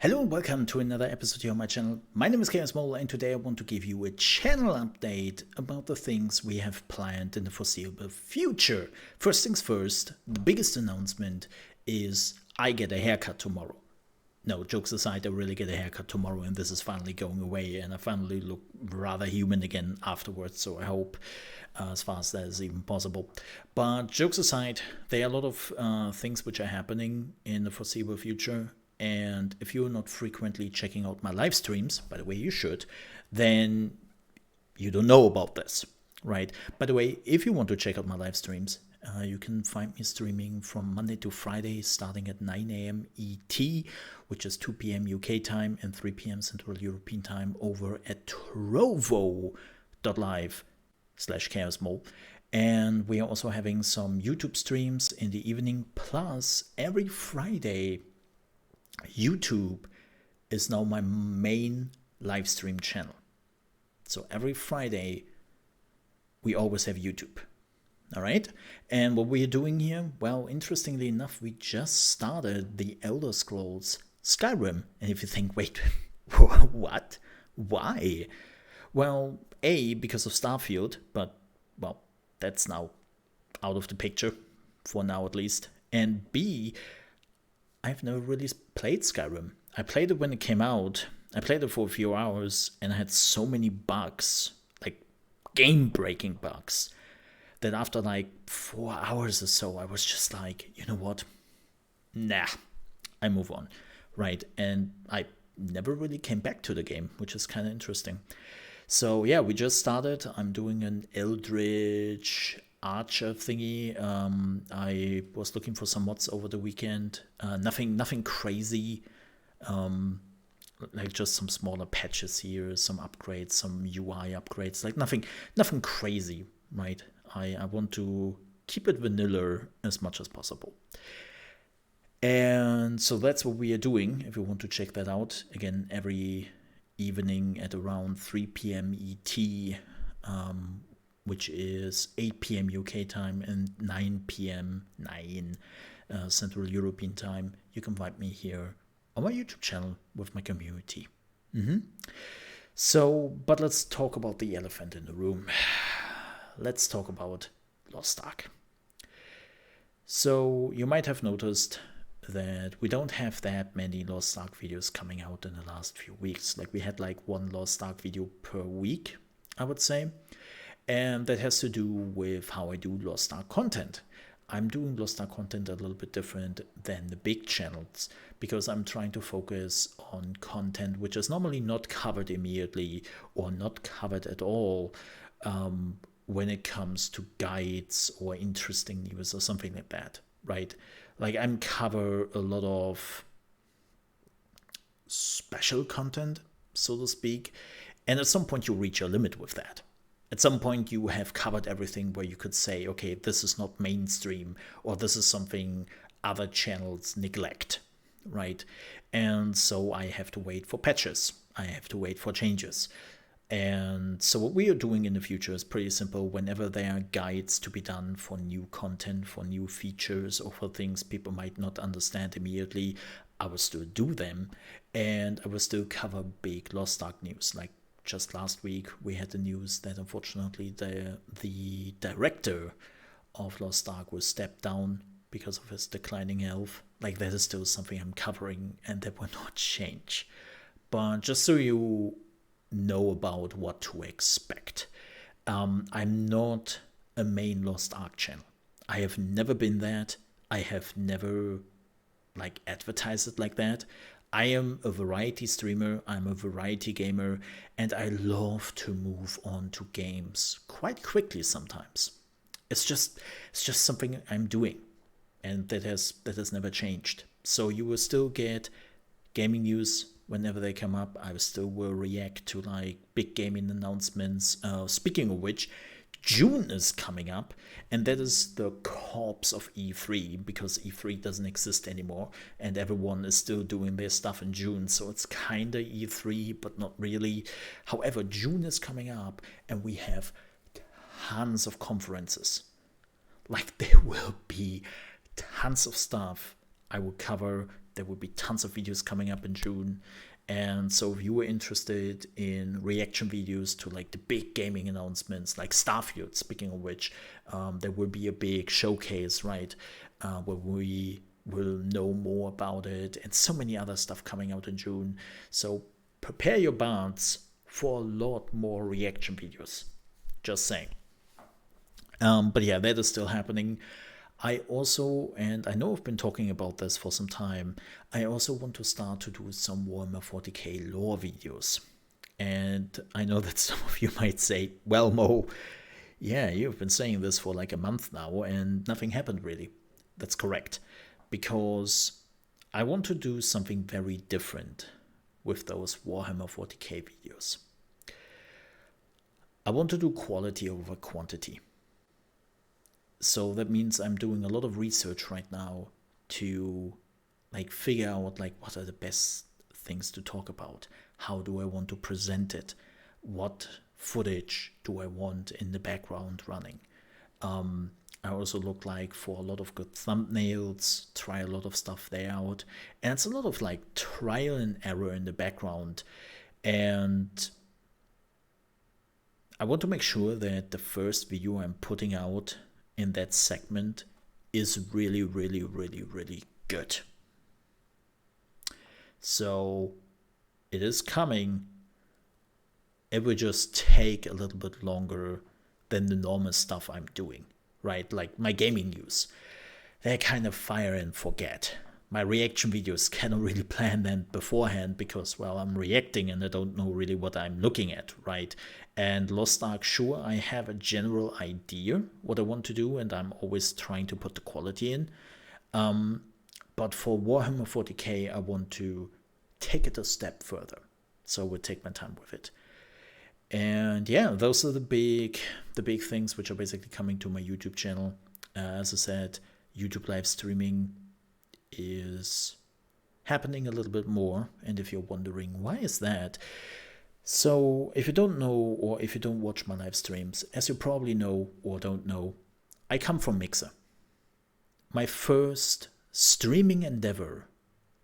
Hello and welcome to another episode here on my channel. My name is ChaosMole and today I want to give you a channel update about the things we have planned in the foreseeable future. First things first, the biggest announcement is I get a haircut tomorrow. No, jokes aside, I really get a haircut tomorrow and this is finally going away and I finally look rather human again afterwards, so I hope as fast as even possible. But jokes aside, there are a lot of things which are happening in the foreseeable future. And if you're not frequently checking out my live streams, by the way, you should, then you don't know about this, right? By the way, if you want to check out my live streams, you can find me streaming from Monday to Friday, starting at 9 a.m. ET, which is 2 p.m. UK time and 3 p.m. Central European time over at trovo.live/ChaosMole. And we are also having some YouTube streams in the evening, plus every Friday, YouTube is now my main live stream channel. So every Friday, we always have YouTube. All right. And what we are doing here, well, interestingly enough, we just started the Elder Scrolls Skyrim. And if you think, wait, what? Why? Well, A, because of Starfield, but, well, that's now out of the picture, for now at least. And B, I've never really played Skyrim. I played it when it came out. I played it for a few hours and I had so many bugs, like game-breaking bugs, that after like 4 hours or so, I was just like, you know what? Nah, I move on, right? And I never really came back to the game, which is kind of interesting. So yeah, we just started. I'm doing an Eldritch Archer thingy. I was looking for some mods over the weekend. Nothing crazy. Like just some smaller patches here, some upgrades, some UI upgrades. Like nothing crazy, right? I want to keep it vanilla as much as possible. And so that's what we are doing. If you want to check that out, again, every evening at around 3 p.m. ET. Which is 8 p.m. UK time and 9 p.m. Central European time. You can find me here on my YouTube channel with my community. So, but let's talk about the elephant in the room. Let's talk about Lost Ark. So, you might have noticed that we don't have that many Lost Ark videos coming out in the last few weeks. Like we had like one Lost Ark video per week, I would say. And that has to do with how I do Lost Ark content. I'm doing Lost Ark content a little bit different than the big channels because I'm trying to focus on content which is normally not covered immediately or not covered at all when it comes to guides or interesting news or something like that, right? Like I'm cover a lot of special content, so to speak, and at some point you reach a limit with that. At some point, you have covered everything where you could say, okay, this is not mainstream, or this is something other channels neglect, right? And so I have to wait for patches. I have to wait for changes. And so what we are doing in the future is pretty simple. Whenever there are guides to be done for new content, for new features, or for things people might not understand immediately, I will still do them. And I will still cover big Lost Ark news, like just last week, we had the news that unfortunately the director of Lost Ark was stepped down because of his declining health. Like that is still something I'm covering and that will not change. But just so you know about what to expect, I'm not a main Lost Ark channel. I have never been that. I have never like advertised it like that. I am a variety streamer, I'm a variety gamer, and I love to move on to games quite quickly sometimes. It's just something I'm doing, and that has never changed. So you will still get gaming news whenever they come up. I still will react to like big gaming announcements. Speaking of which, June is coming up, and that is the corpse of E3 because E3 doesn't exist anymore and everyone is still doing their stuff in June, so it's kinda E3 but not really. However, June is coming up and we have tons of conferences. Like there will be tons of stuff I will cover There will be tons of videos coming up in June. And so if you were interested in reaction videos to like the big gaming announcements, like Starfield, speaking of which, there will be a big showcase, right? Where we will know more about it, and so many other stuff coming out in June. So prepare your butts for a lot more reaction videos. Just saying. But yeah, that is still happening. I also, and I know I've been talking about this for some time, I also want to start to do some Warhammer 40k lore videos. And I know that some of you might say, well, Mo, yeah, you've been saying this for like a month now and nothing happened really. That's correct. Because I want to do something very different with those Warhammer 40k videos. I want to do quality over quantity. So that means I'm doing a lot of research right now to like figure out like what are the best things to talk about. How do I want to present it? What footage do I want in the background running? I also look like for a lot of good thumbnails, try a lot of stuff there out. And it's a lot of like trial and error in the background. And I want to make sure that the first video I'm putting out in that segment is really, really, really, really good. So it is coming. It will just take a little bit longer than the normal stuff I'm doing, right? Like my gaming news. They're kind of fire and forget. My reaction videos cannot really plan them beforehand because, well, I'm reacting and I don't know really what I'm looking at, right? And Lost Ark, sure, I have a general idea what I want to do, and I'm always trying to put the quality in. But for Warhammer 40k, I want to take it a step further. So I will take my time with it. And yeah, those are the big things which are basically coming to my YouTube channel. As I said, YouTube live streaming is happening a little bit more. And if you're wondering why is that, so if you don't know or if you don't watch my live streams, as you probably know or don't know, I come from Mixer. My first streaming endeavor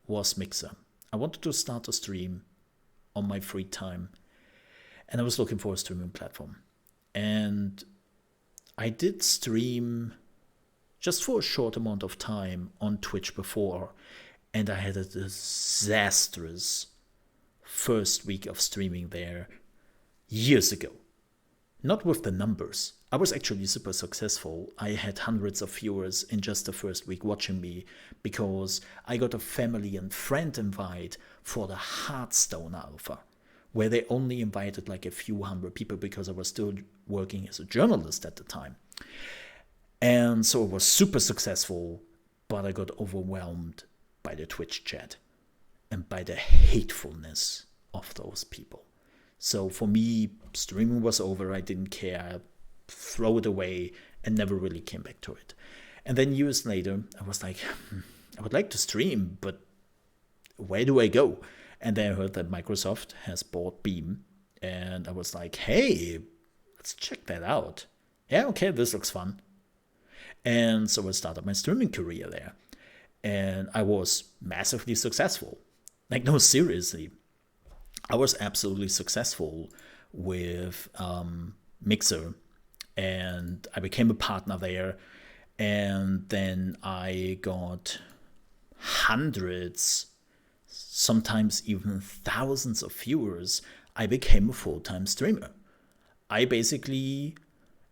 was Mixer. I wanted to start a stream on my free time and I was looking for a streaming platform. And I did stream just for a short amount of time on Twitch before, and I had a disastrous first week of streaming there years ago. Not with the numbers. I was actually super successful. I had hundreds of viewers in just the first week watching me because I got a family and friend invite for the Hearthstone Alpha, where they only invited like a few hundred people because I was still working as a journalist at the time. And so it was super successful, but I got overwhelmed by the Twitch chat and by the hatefulness of those people. So for me, streaming was over. I didn't care. I threw it away and never really came back to it. And then years later, I was like, I would like to stream, but where do I go? And then I heard that Microsoft has bought Beam. And I was like, hey, let's check that out. Yeah, okay, this looks fun. And so I started my streaming career there. And I was massively successful. Like, no, seriously. I was absolutely successful with Mixer. And I became a partner there. And then I got hundreds, sometimes even thousands of viewers. I became a full-time streamer. I basically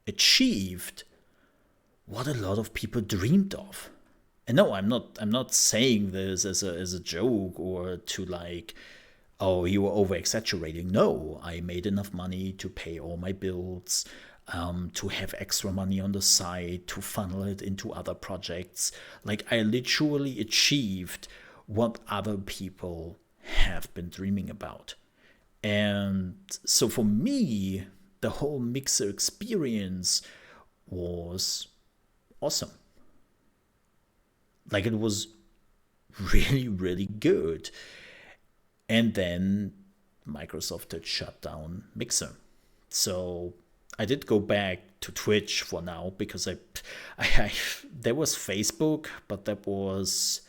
achieved what a lot of people dreamed of. And no, I'm not saying this as a joke or to like, oh, you were over exaggerating. No, I made enough money to pay all my bills, to have extra money on the side, to funnel it into other projects. Like I literally achieved what other people have been dreaming about. And so for me, the whole Mixer experience was awesome. Like it was really, really good. And then Microsoft had shut down Mixer. So I did go back to Twitch for now because I there was Facebook, but that was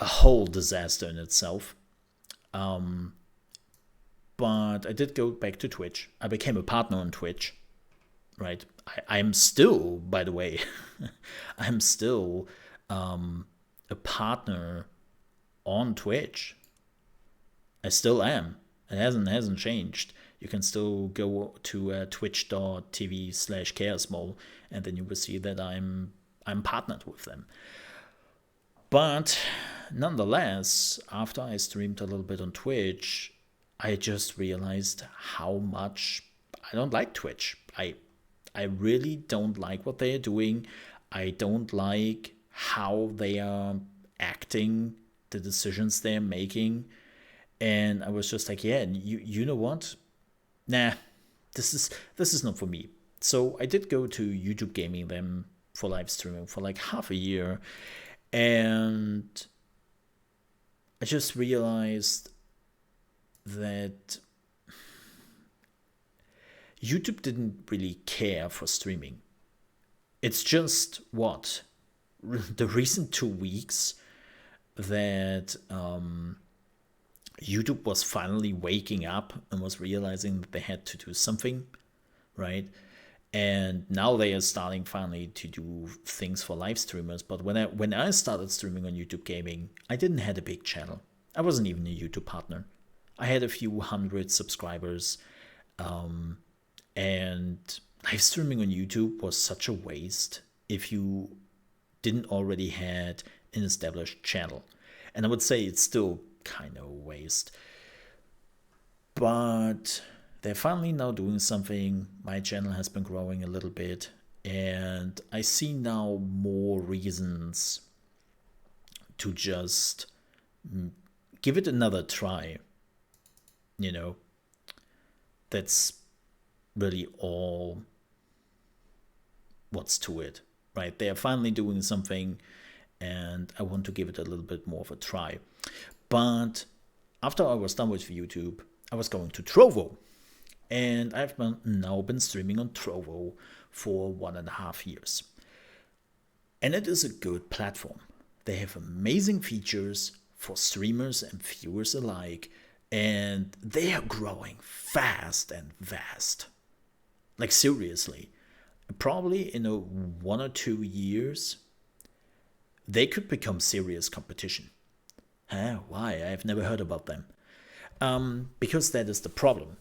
a whole disaster in itself. But I did go back to Twitch. I became a partner on Twitch, right? I'm still, by the way, I'm still a partner on Twitch. I still am. It hasn't changed. You can still go to twitch.tv/ChaosMole, and then you will see that I'm partnered with them. But nonetheless, after I streamed a little bit on Twitch, I just realized how much I don't like Twitch. I really don't like what they are doing. I don't like how they are acting, the decisions they're making. And I was just like, yeah, you know what? Nah, this is not for me. So I did go to YouTube Gaming them for live streaming for like half a year, and I just realized that YouTube didn't really care for streaming. It's just the recent 2 weeks that YouTube was finally waking up and was realizing that they had to do something, right? And now they are starting finally to do things for live streamers. But when I started streaming on YouTube Gaming, I didn't have a big channel. I wasn't even a YouTube partner. I had a few hundred subscribers, and live streaming on YouTube was such a waste if you didn't already had an established channel. And I would say it's still kind of a waste. But they're finally now doing something. My channel has been growing a little bit, and I see now more reasons to just give it another try. You know, that's really all what's to it, right? They are finally doing something, and I want to give it a little bit more of a try. But after I was done with YouTube, I was going to Trovo. And I've now been streaming on Trovo for 1.5 years. And it is a good platform. They have amazing features for streamers and viewers alike. And they are growing fast and vast. Like seriously. Probably in 1 or 2 years, they could become serious competition. Why? I've never heard about them. Because that is the problem.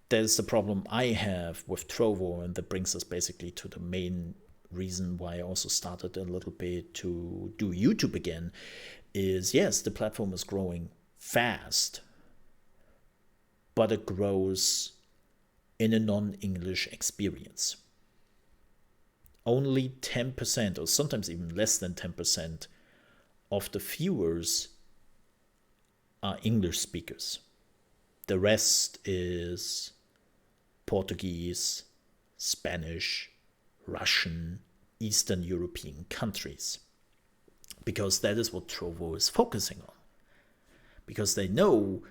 That is the problem I have with Trovo, and that brings us basically to the main reason why I also started a little bit to do YouTube again, is yes, the platform is growing fast, but it grows in a non-English experience. Only 10%, or sometimes even less than 10%, of the viewers are English speakers. The rest is Portuguese, Spanish, Russian, Eastern European countries. Because that is what Trovo is focusing on. Because they know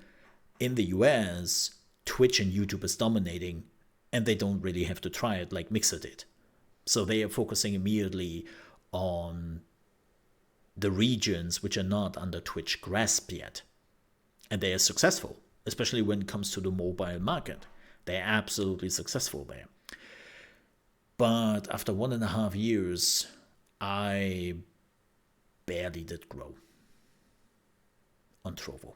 in the US, Twitch and YouTube is dominating, and they don't really have to try it like Mixer did. So they are focusing immediately on the regions which are not under Twitch grasp yet. And they are successful, especially when it comes to the mobile market. They're absolutely successful there. But after 1.5 years, I barely did grow on Trovo.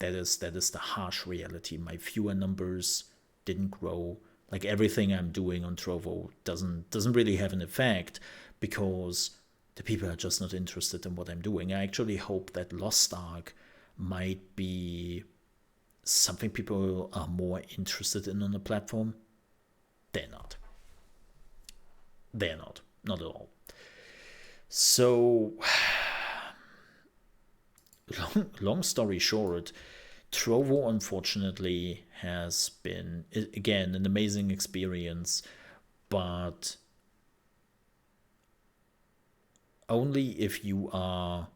That is the harsh reality. My viewer numbers didn't grow. Like everything I'm doing on Trovo doesn't really have an effect because the people are just not interested in what I'm doing. I actually hope that Lost Ark might be something people are more interested in on the platform. They're not. They're not. Not at all. So, long story short, Trovo unfortunately has been, again, an amazing experience, but only if you are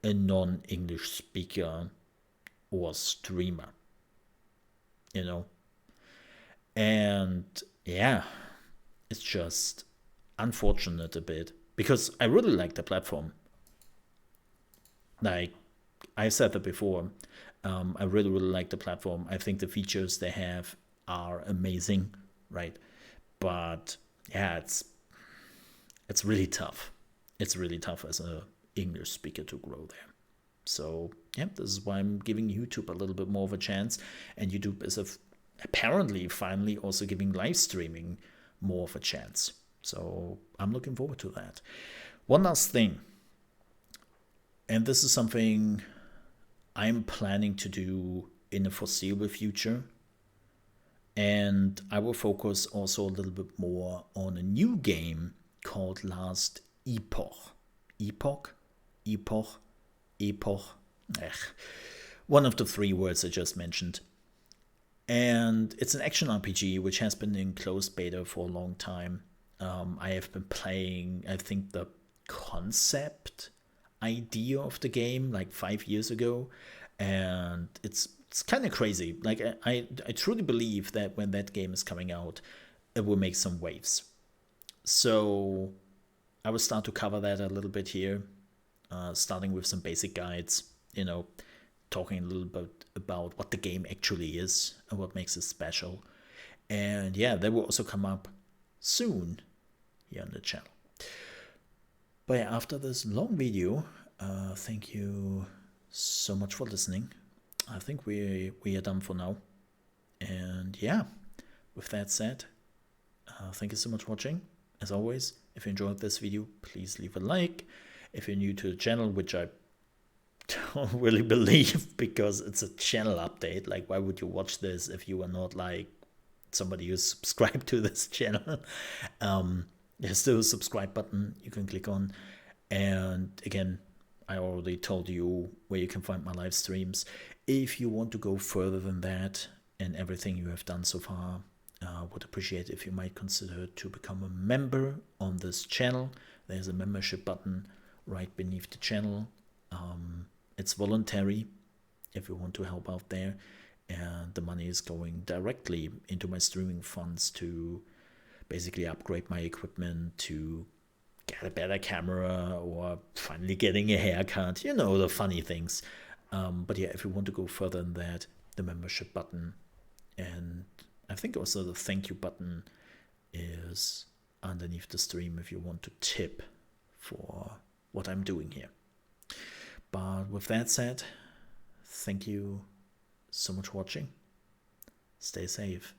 a non-English speaker or streamer, you know? And yeah, it's just unfortunate a bit because I really like the platform. Like I said that before, I really, really like the platform. I think the features they have are amazing, right? But yeah, it's really tough. It's really tough as a English speaker to grow there. So yeah, this is why I'm giving YouTube a little bit more of a chance, and YouTube is apparently finally also giving live streaming more of a chance. So I'm looking forward to that. One last thing, and this is something I'm planning to do in the foreseeable future. And I will focus also a little bit more on a new game called Last Epoch. Epoch? Epoch? Epoch? One of the three words I just mentioned. And it's an action RPG which has been in closed beta for a long time. I have been playing, I think, the concept idea of the game like 5 years ago, and it's kind of crazy. Like I truly believe that when that game is coming out, it will make some waves. So I will start to cover that a little bit here, starting with some basic guides, talking a little bit about what the game actually is and what makes it special. And yeah, that will also come up soon here on the channel. But yeah, after this long video, thank you so much for listening. I think we are done for now. And yeah, with that said, thank you so much for watching. As always, if you enjoyed this video, please leave a like. If you're new to the channel, which I don't really believe because it's a channel update, like why would you watch this if you are not like somebody who's subscribed to this channel? There's still a subscribe button you can click on. And again, I already told you where you can find my live streams. If you want to go further than that and everything you have done so far, would appreciate if you might consider to become a member on this channel. There's a membership button right beneath the channel. It's voluntary if you want to help out there, and the money is going directly into my streaming funds to basically upgrade my equipment, to get a better camera, or finally getting a haircut, the funny things. But yeah, if you want to go further than that, the membership button, and I think also the thank you button, is underneath the stream if you want to tip for what I'm doing here. But with that said, thank you so much for watching. Stay safe,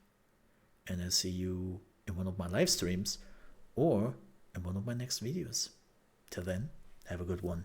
and I'll see you in one of my live streams or in one of my next videos. Till then, have a good one.